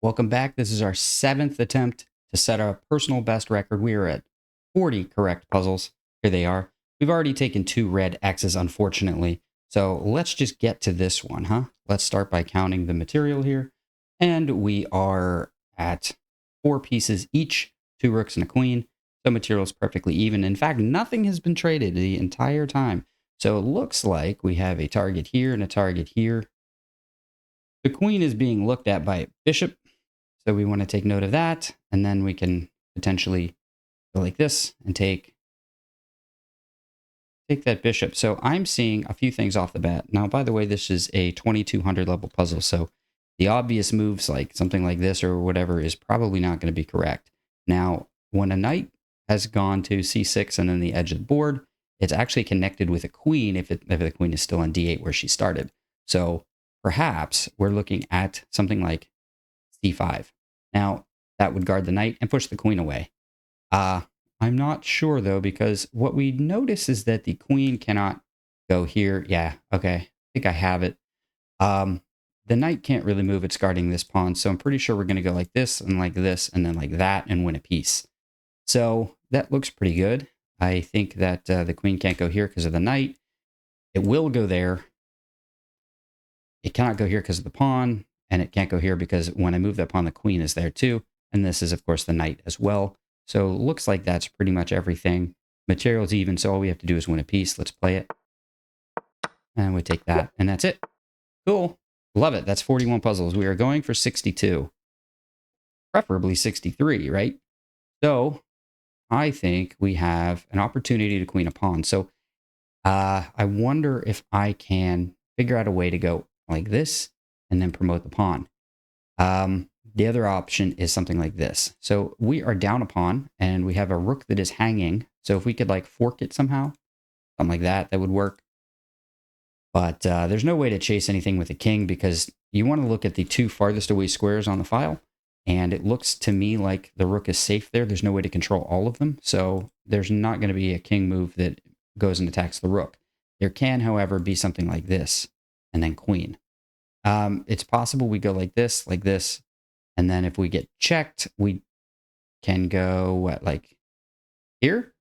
Welcome back. This is our 7th attempt to set a personal best record. We are at 40 correct puzzles. Here they are. We've already taken 2 red X's, unfortunately. So let's just get to this one, huh? Let's start by counting the material here. And we are at 4 pieces each, 2 rooks and a queen. So material is perfectly even. In fact, nothing has been traded the entire time. So it looks like we have a target here and a target here. The queen is being looked at by a bishop. So we want to take note of that. And then we can potentially go like this and take that bishop. So I'm seeing a few things off the bat. Now, by the way, this is a 2200 level puzzle. So the obvious moves like something like this or whatever is probably not going to be correct. Now, when a knight has gone to c6 and then the edge of the board, it's actually connected with a queen if the queen is still on d8 where she started. So perhaps we're looking at something like c5. Now, that would guard the knight and push the queen away. I'm not sure, though, because what we notice is that the queen cannot go here. Yeah, okay. I think I have it. The knight can't really move. It's guarding this pawn. So I'm pretty sure we're going to go like this, and then like that, and win a piece. So that looks pretty good. I think that the queen can't go here because of the knight. It will go there. It cannot go here because of the pawn, and it can't go here because when I move that pawn, the queen is there too. And this is, of course, the knight as well. So it looks like that's pretty much everything. Material's even, so all we have to do is win a piece. Let's play it. And we take that, and that's it. Cool. Love it. That's 41 puzzles. We are going for 62. Preferably 63, right? So I think we have an opportunity to queen a pawn. So I wonder if I can figure out a way to go like this and then promote the pawn. The other option is something like this. So we are down a pawn and we have a rook that is hanging. So if we could like fork it somehow, something like that, that would work. But there's no way to chase anything with a king because you want to look at the 2 farthest away squares on the file. And it looks to me like the rook is safe there. There's no way to control all of them. So there's not going to be a king move that goes and attacks the rook. There can, however, be something like this and then queen. It's possible we go like this, and then if we get checked, we can go, what, like here?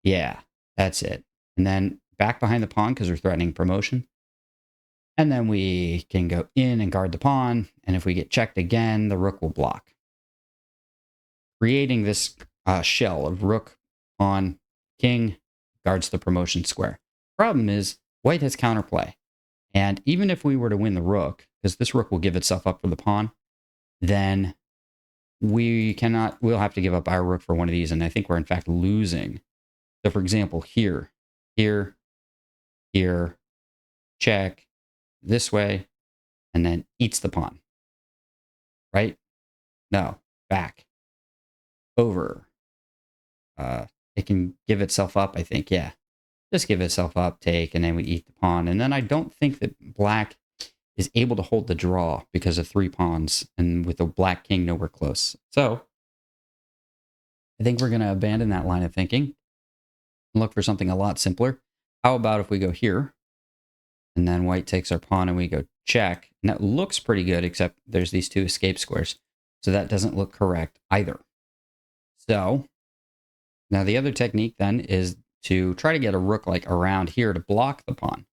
Yeah, that's it. And then back behind the pawn because we're threatening promotion. And then we can go in and guard the pawn. And if we get checked again, the rook will block. Creating this shell of rook, pawn, king, guards the promotion square. Problem is, white has counterplay. And even if we were to win the rook, because this rook will give itself up for the pawn, then we'll have to give up our rook for one of these, and I think we're in fact losing. So for example, here, check, this way, and then eats the pawn. Right? No, back. Over. It can give itself up, I think, yeah. Just give itself up, take, and then we eat the pawn. And then I don't think that black is able to hold the draw because of 3 pawns, and with the black king nowhere close. So I think we're going to abandon that line of thinking and look for something a lot simpler. How about if we go here, and then white takes our pawn, and we go check. And that looks pretty good, except there's these 2 escape squares. So that doesn't look correct either. So now the other technique then is to try to get a rook like around here to block the pawn.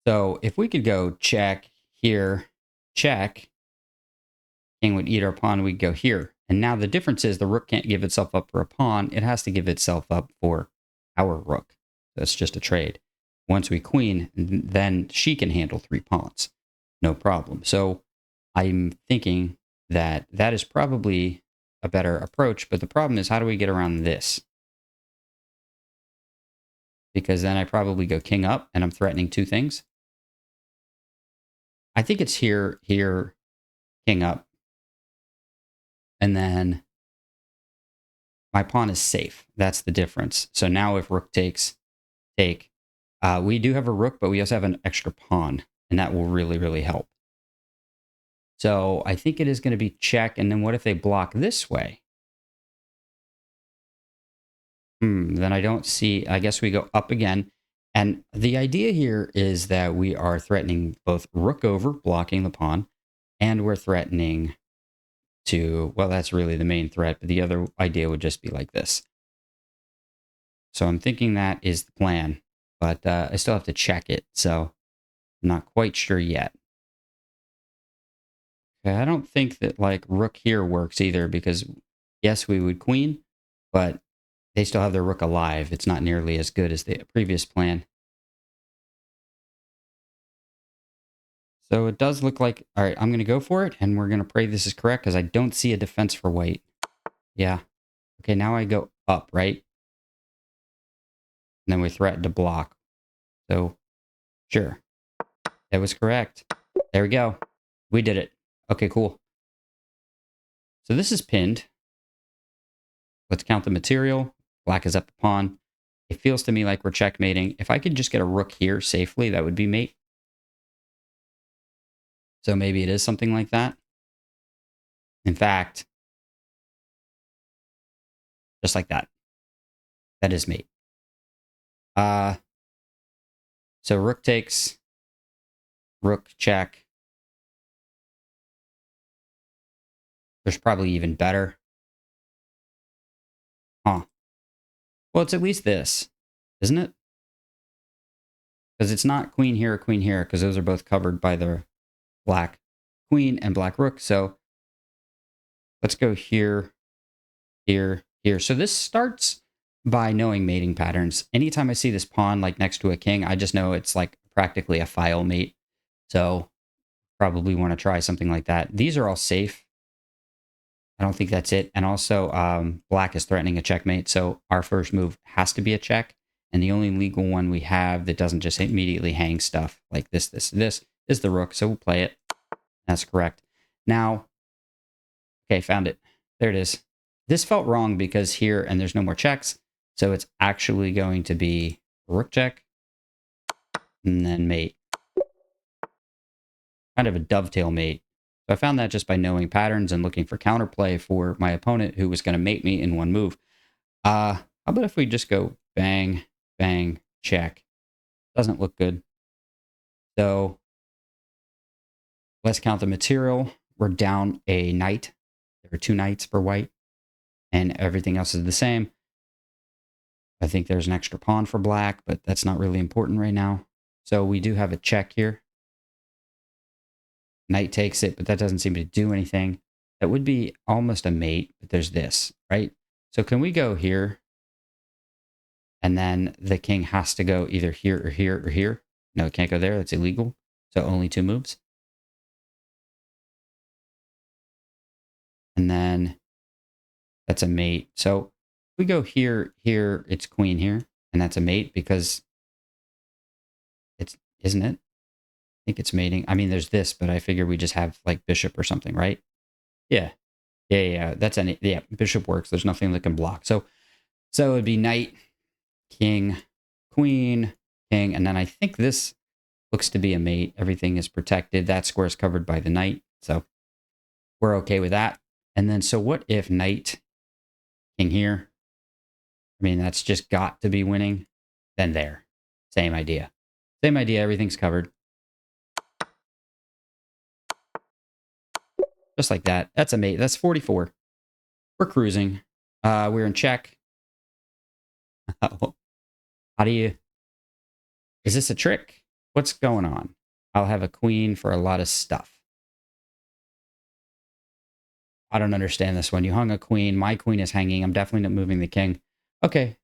So if we could go check here, check, king would eat our pawn, we'd go here. And now the difference is the rook can't give itself up for a pawn. It has to give itself up for our rook. That's just a trade. Once we queen, then she can handle 3 pawns. No problem. So I'm thinking that that is probably a better approach. But the problem is, how do we get around this? Because then I probably go king up and I'm threatening 2 things. I think it's here, king up. And then my pawn is safe. That's the difference. So now if rook takes, take. We do have a rook, but we also have an extra pawn. And that will really, really help. So I think it is going to be check. And then what if they block this way? Then I don't see, I guess we go up again. And the idea here is that we are threatening both rook over, blocking the pawn, and we're threatening to, well, that's really the main threat, but the other idea would just be like this. So I'm thinking that is the plan, but I still have to check it, so I'm not quite sure yet. Okay, I don't think that like rook here works either because yes, we would queen, but they still have their rook alive. It's not nearly as good as the previous plan. So it does look like, all right, I'm going to go for it, and we're going to pray this is correct because I don't see a defense for white. Yeah. Okay, now I go up, right? And then we threaten to block. So, sure. That was correct. There we go. We did it. Okay, cool. So this is pinned. Let's count the material. Black is up a pawn. It feels to me like we're checkmating. If I could just get a rook here safely, that would be mate. So maybe it is something like that. In fact, just like that. That is mate. So rook takes, rook check. There's probably even better. Huh. Well, it's at least this, isn't it? Because it's not queen here or queen here, because those are both covered by the black queen and black rook. So let's go here, here, here. So this starts by knowing mating patterns. Anytime I see this pawn like next to a king, I just know it's like practically a file mate. So probably want to try something like that. These are all safe. I don't think that's it. And also, black is threatening a checkmate. So our first move has to be a check. And the only legal one we have that doesn't just immediately hang stuff like this is the rook. So we'll play it. That's correct. Now, okay, found it. There it is. This felt wrong because here, and there's no more checks. So it's actually going to be rook check and then mate. Kind of a dovetail mate. So I found that just by knowing patterns and looking for counterplay for my opponent who was going to mate me in one move. How about if we just go bang, bang, check? Doesn't look good. So let's count the material. We're down a knight. There are 2 knights for white, and everything else is the same. I think there's an extra pawn for black, but that's not really important right now. So we do have a check here. Knight takes it, but that doesn't seem to do anything. That would be almost a mate, but there's this, right? So can we go here? And then the king has to go either here or here or here. No, it can't go there. That's illegal. So only 2 moves. And then that's a mate. So if we go here, here, it's queen here. And that's a mate because it's, isn't it? I think it's mating. I mean, there's this, but I figure we just have like bishop or something, right? Yeah. Yeah. That's any, yeah, bishop works. There's nothing that can block. So it'd be knight, king, queen, king. And then I think this looks to be a mate. Everything is protected. That square is covered by the knight. So we're okay with that. And then, so what if knight, king here? I mean, that's just got to be winning. Then there. Same idea. Same idea. Everything's covered. Just like that. That's a mate. That's 44. We're cruising. We're in check. How do you... Is this a trick? What's going on? I'll have a queen for a lot of stuff. I don't understand this one. You hung a queen. My queen is hanging. I'm definitely not moving the king. Okay.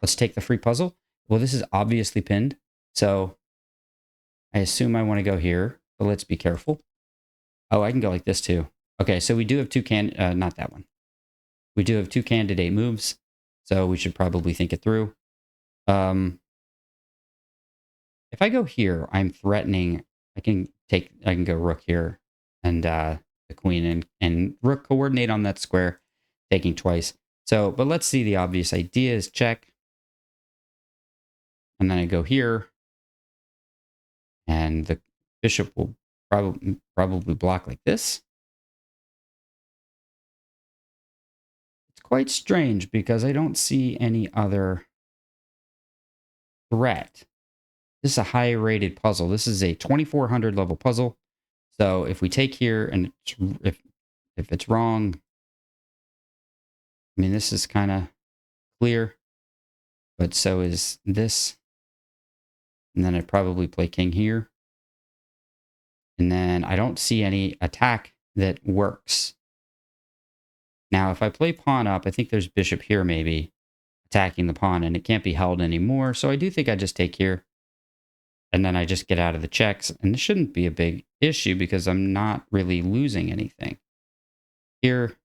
Let's take the free puzzle. Well, this is obviously pinned. So I assume I want to go here. But let's be careful. Oh, I can go like this too. Okay, so we do have not that one. We do have 2 candidate moves. So we should probably think it through. If I go here, I'm threatening. I can go rook here and the queen and rook coordinate on that square, taking twice. So, but let's see, the obvious idea is check. And then I go here. And the bishop will probably block like this. It's quite strange because I don't see any other threat. This is a high rated puzzle. This is a 2400 level puzzle. So if we take here and if it's wrong, I mean, this is kind of clear, but so is this. And then I'd probably play king here. And then I don't see any attack that works. Now, if I play pawn up, I think there's bishop here maybe attacking the pawn, and it can't be held anymore. So I do think I just take here. And then I just get out of the checks. And this shouldn't be a big issue because I'm not really losing anything. Here,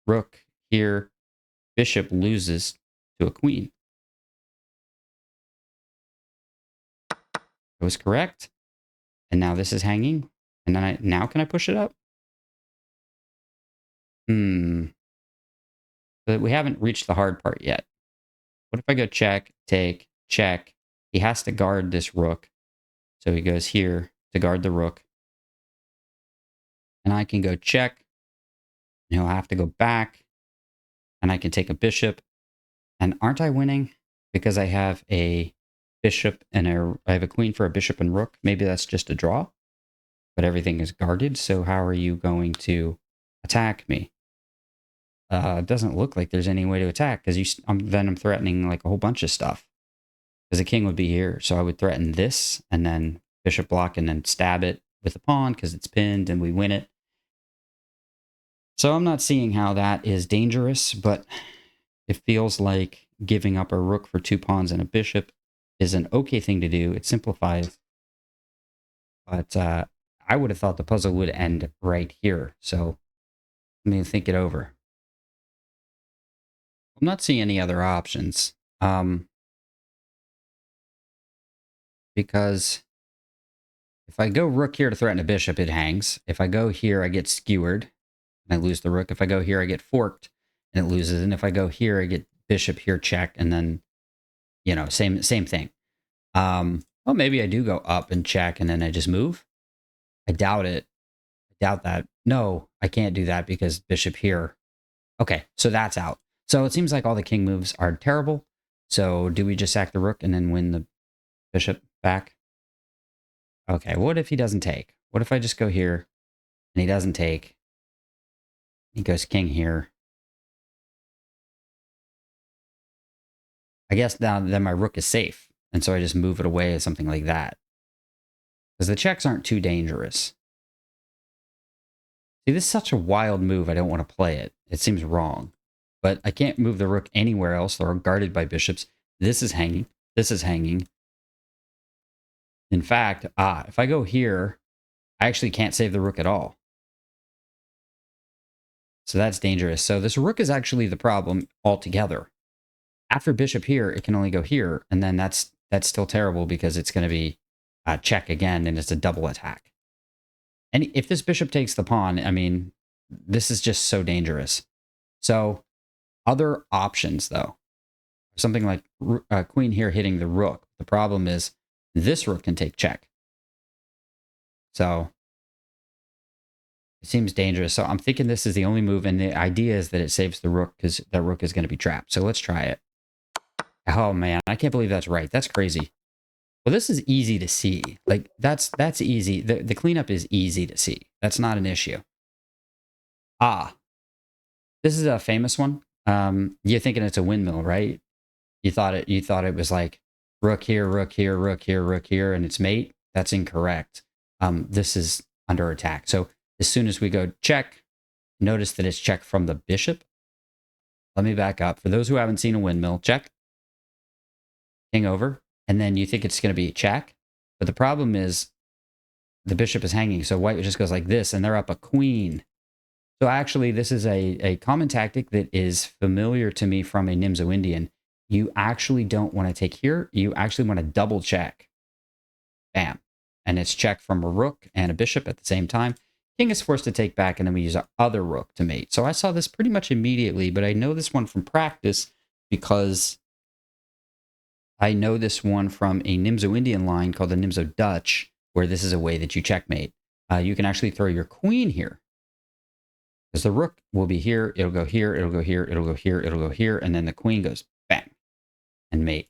rook, here, bishop loses to a queen. It was correct. And now this is hanging. And then now can I push it up? But we haven't reached the hard part yet. What if I go check, take, check? He has to guard this rook. So he goes here to guard the rook. And I can go check. And he'll have to go back. And I can take a bishop. And aren't I winning? Because I have a bishop and I have a queen for a bishop and rook. Maybe that's just a draw. But everything is guarded. So how are you going to attack me? It doesn't look like there's any way to attack because then I'm threatening like a whole bunch of stuff. Because the king would be here. So I would threaten this and then bishop block and then stab it with the pawn because it's pinned and we win it. So I'm not seeing how that is dangerous, but it feels like giving up a rook for 2 pawns and a bishop is an okay thing to do. It simplifies. But I would have thought the puzzle would end right here. So let me think it over. I'm not seeing any other options. Because if I go rook here to threaten a bishop, it hangs. If I go here, I get skewered and I lose the rook. If I go here, I get forked and it loses. And if I go here, I get bishop here check and then, you know, same thing. Well, maybe I do go up and check and then I just move. I doubt it. I doubt that. No, I can't do that because bishop here. Okay, so that's out. So it seems like all the king moves are terrible. So do we just sack the rook and then win the bishop back? Okay, what if he doesn't take? What if I just go here and he doesn't take? He goes king here. I guess now then my rook is safe. And so I just move it away or something like that. Because the checks aren't too dangerous. See, this is such a wild move. I don't want to play it. It seems wrong. But I can't move the rook anywhere else. They're guarded by bishops. This is hanging. This is hanging. In fact, if I go here, I actually can't save the rook at all. So that's dangerous. So this rook is actually the problem altogether. After bishop here, it can only go here. And then that's still terrible because it's going to be a check again, and it's a double attack. And if this bishop takes the pawn, I mean, this is just so dangerous. So other options, though, something like queen here hitting the rook. The problem is this rook can take check. So it seems dangerous. So I'm thinking this is the only move, and the idea is that it saves the rook because that rook is going to be trapped. So let's try it. Oh, man, I can't believe that's right. That's crazy. Well, this is easy to see. Like, that's easy. The cleanup is easy to see. That's not an issue. This is a famous one. You're thinking it's a windmill, right? You thought it was like rook here, rook here, rook here, rook here, and it's mate. That's incorrect. This is under attack. So as soon as we go check, notice that it's check from the bishop. Let me back up. For those who haven't seen a windmill, check, king over, and then you think it's going to be check. But the problem is the bishop is hanging. So white just goes like this, and they're up a queen. So actually, this is a common tactic that is familiar to me from a Nimzo Indian. You actually don't want to take here. You actually want to double check. Bam. And it's check from a rook and a bishop at the same time. King is forced to take back, and then we use our other rook to mate. So I saw this pretty much immediately, but I know this one from practice because I know this one from a Nimzo Indian line called the Nimzo Dutch, where this is a way that you checkmate. You can actually throw your queen here. Because the rook will be here, it'll go here, it'll go here, it'll go here, it'll go here, and then the queen goes bang and mate.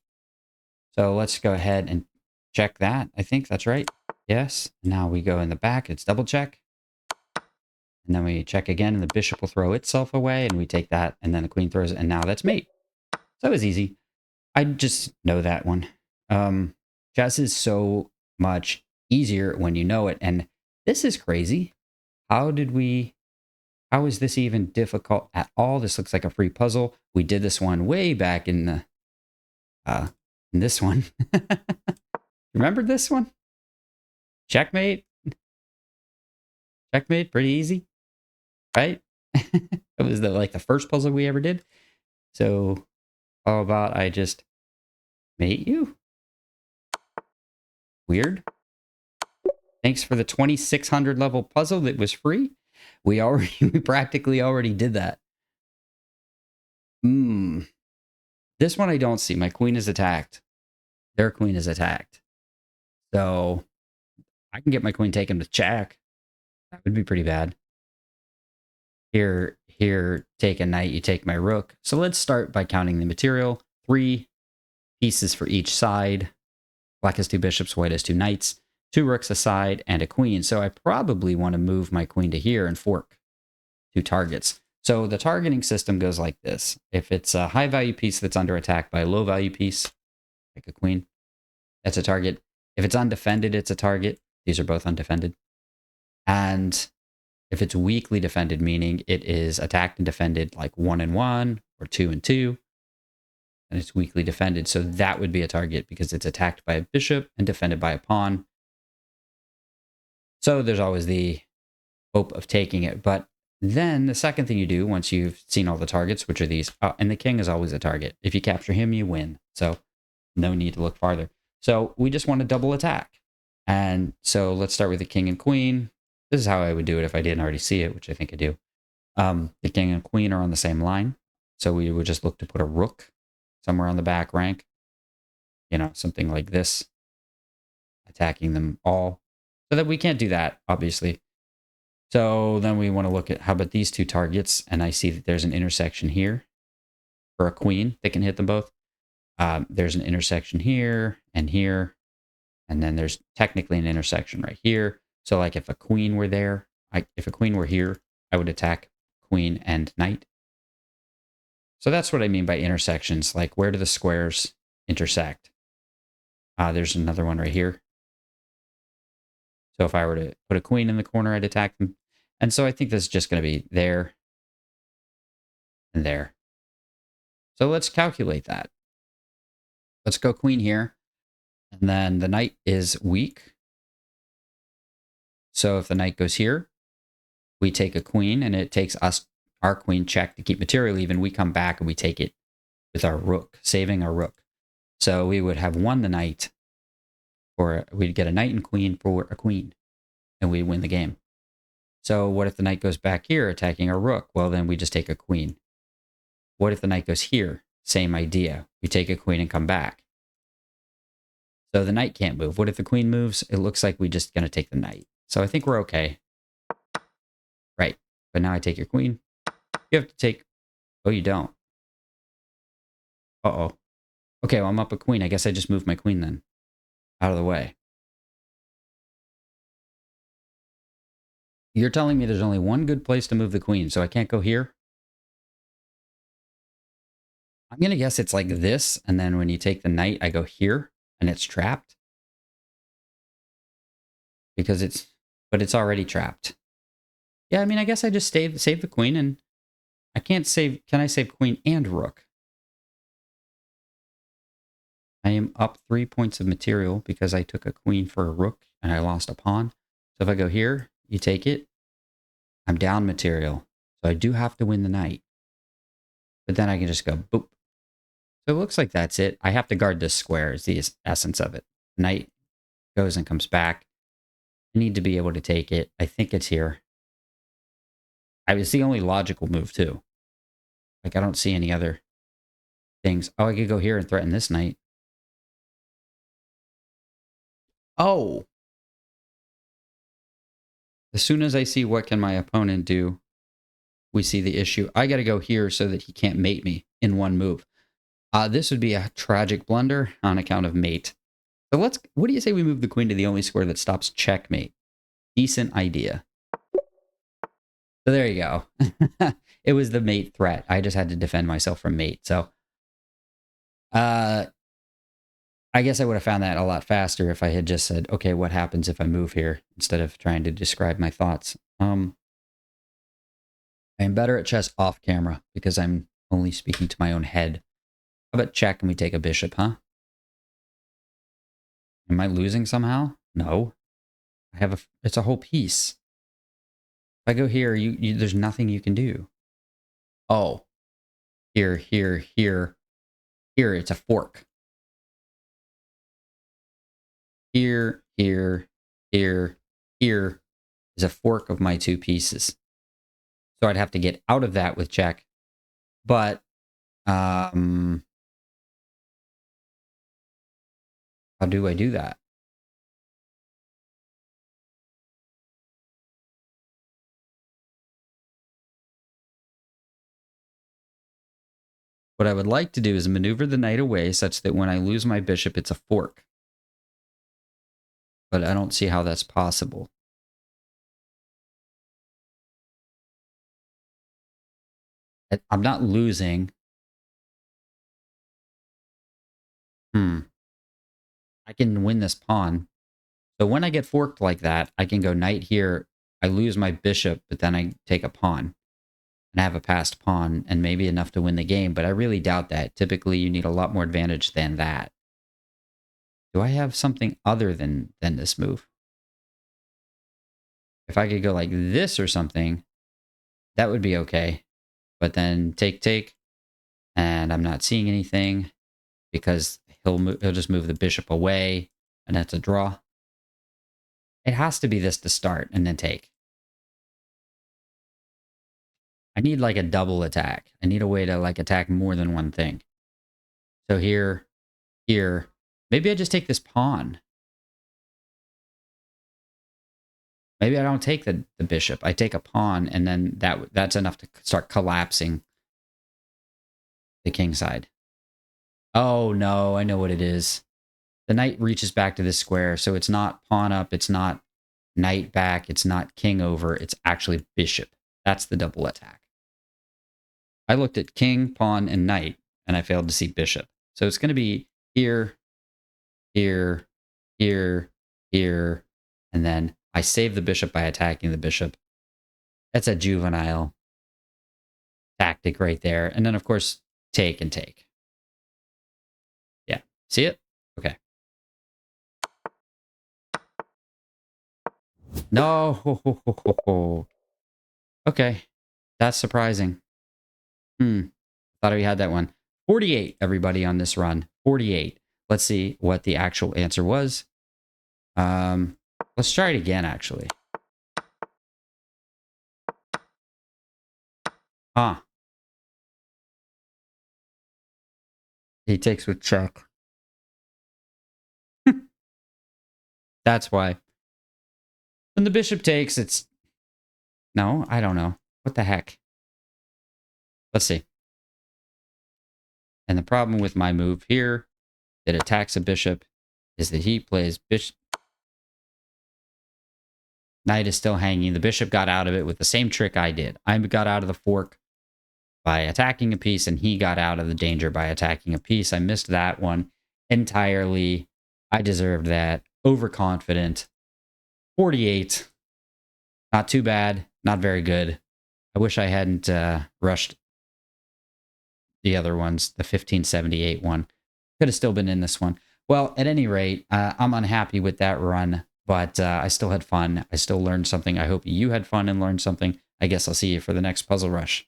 So let's go ahead and check that. I think that's right. Yes. Now we go in the back. It's double check. And then we check again, and the bishop will throw itself away, and we take that, and then the queen throws it, and now that's mate. So it was easy. I just know that one. Chess is so much easier when you know it, and this is crazy. How is this even difficult at all? This looks like a free puzzle. We did this one way back in the, in this one. Remember this one? Checkmate? Checkmate, pretty easy, right? It was the first puzzle we ever did. So how about I just mate you? Weird. Thanks for the 2600 level puzzle that was free. We practically already did that. This one I don't see. My queen is attacked. Their queen is attacked. So I can get my queen taken with check. That would be pretty bad. Here, take a knight, you take my rook. So let's start by counting the material. 3 pieces for each side. Black has 2 bishops, white has 2 knights, 2 rooks a side, and a queen. So I probably want to move my queen to here and fork 2 targets. So the targeting system goes like this. If it's a high value piece that's under attack by a low value piece, like a queen, that's a target. If it's undefended, it's a target. These are both undefended. And if it's weakly defended, meaning it is attacked and defended like 1 and 1 or 2 and 2, and it's weakly defended. So that would be a target because it's attacked by a bishop and defended by a pawn. So there's always the hope of taking it. But then the second thing you do once you've seen all the targets, which are these, and the king is always a target. If you capture him, you win. So no need to look farther. So we just want to double attack. And so let's start with the king and queen. This is how I would do it if I didn't already see it, which I think I do. The king and queen are on the same line. So we would just look to put a rook somewhere on the back rank. You know, something like this. Attacking them all. So that we can't do that, obviously. So then we want to look at how about these 2 targets. And I see that there's an intersection here for a queen that can hit them both. There's an intersection here. And then there's technically an intersection right here. So like if a queen were there, if a queen were here, I would attack queen and knight. So that's what I mean by intersections. Like where do the squares intersect? There's another one right here. So if I were to put a queen in the corner, I'd attack them. And so I think this is just going to be there and there. So let's calculate that. Let's go queen here. And then the knight is weak. So if the knight goes here, we take a queen and it takes us, our queen check to keep material even. We come back and we take it with our rook, saving our rook. So we would have won the knight, or we'd get a knight and queen for a queen, and we win the game. So what if the knight goes back here attacking our rook? Well, then we just take a queen. What if the knight goes here? Same idea. We take a queen and come back. So the knight can't move. What if the queen moves? It looks like we're just going to take the knight. So I think we're okay. Right. But now I take your queen. You have to take... Oh, you don't. Uh-oh. Okay, well, I'm up a queen. I guess I just moved my queen then. Out of the way. You're telling me there's only one good place to move the queen, so I can't go here? I'm going to guess it's like this, and then when you take the knight, I go here, and it's trapped. Because it's already trapped. Yeah, I mean, I guess I just save the queen, and I can't save, can I save queen and rook? I am up 3 points of material because I took a queen for a rook, and I lost a pawn. So if I go here, you take it, I'm down material. So I do have to win the knight. But then I can just go boop. So it looks like that's it. I have to guard this square is the essence of it. Knight goes and comes back. I need to be able to take it. I think it's here. It's the only logical move too. Like I don't see any other things. Oh, I could go here and threaten this knight. Oh. As soon as I see what can my opponent do, we see the issue. I got to go here so that he can't mate me in one move. This would be a tragic blunder on account of mate. So what do you say we move the queen to the only square that stops checkmate? Decent idea. So there you go. It was the mate threat. I just had to defend myself from mate. So I guess I would have found that a lot faster if I had just said, okay, what happens if I move here instead of trying to describe my thoughts. I'm better at chess off camera because I'm only speaking to my own head. How about check and we take a bishop, huh? Am I losing somehow? No. It's a whole piece. If I go here, there's nothing you can do. Oh, here, it's a fork. Here is a fork of my two pieces. So I'd have to get out of that with check. But, how do I do that? What I would like to do is maneuver the knight away such that when I lose my bishop, it's a fork. But I don't see how that's possible. I'm not losing. I can win this pawn. So when I get forked like that, I can go knight here. I lose my bishop, but then I take a pawn. And I have a passed pawn and maybe enough to win the game, but I really doubt that. Typically, you need a lot more advantage than that. Do I have something other than this move? If I could go like this or something, that would be okay. But then take, and I'm not seeing anything because he'll just move the bishop away, and that's a draw. It has to be this to start and then take. I need like a double attack. I need a way to like attack more than one thing. So here, maybe I just take this pawn. Maybe I don't take the bishop. I take a pawn, and then that's enough to start collapsing the king side. Oh, no, I know what it is. The knight reaches back to this square, so it's not pawn up, it's not knight back, it's not king over, it's actually bishop. That's the double attack. I looked at king, pawn, and knight, and I failed to see bishop. So it's going to be here, here, here, here, and then I save the bishop by attacking the bishop. That's a juvenile tactic right there. And then, of course, take and take. Yeah. See it? Okay. No. Okay. That's surprising. Thought we had that one. 48, everybody, on this run. 48. Let's see what the actual answer was. Let's try it again, actually. He takes with check. That's why. When the bishop takes, it's... No, I don't know. What the heck? Let's see. And the problem with my move here that attacks a bishop is that he plays bishop. Knight is still hanging. The bishop got out of it with the same trick I did. I got out of the fork by attacking a piece, and he got out of the danger by attacking a piece. I missed that one entirely. I deserved that. Overconfident. 48. Not too bad. Not very good. I wish I hadn't rushed the other ones, the 1578 one. Could have still been in this one. Well, at any rate, I'm unhappy with that run, but I still had fun. I still learned something. I hope you had fun and learned something. I guess I'll see you for the next Puzzle Rush.